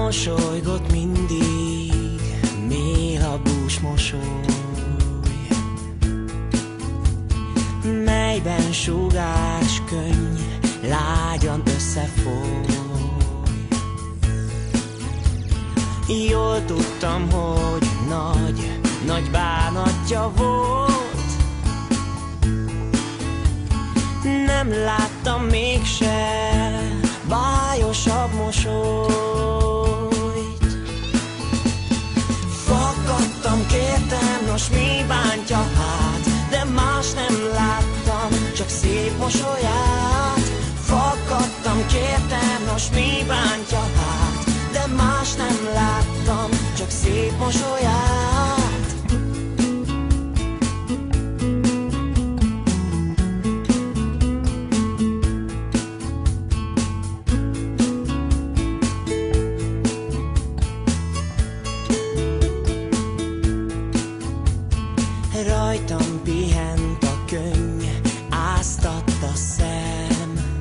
Mosolygott mindig, mély a bús mosoly, melyben sugás könny lágyan összefoly. Jól tudtam, hogy nagy bánatja volt, nem láttam mégse bájosabb mosolyt. Fakadtam, kértem, nos mi bántja hát, de más nem láttam, csak szép mosolyát. Fakadtam, kértem, nos mi bántja hát, de más nem láttam, csak szép mosolyát. Rajtam pihent a könny, áztatta szem,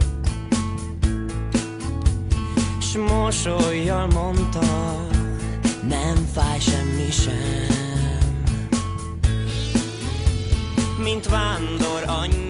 s mosollyal mondta, nem fáj semmi sem. Mint vándor anyja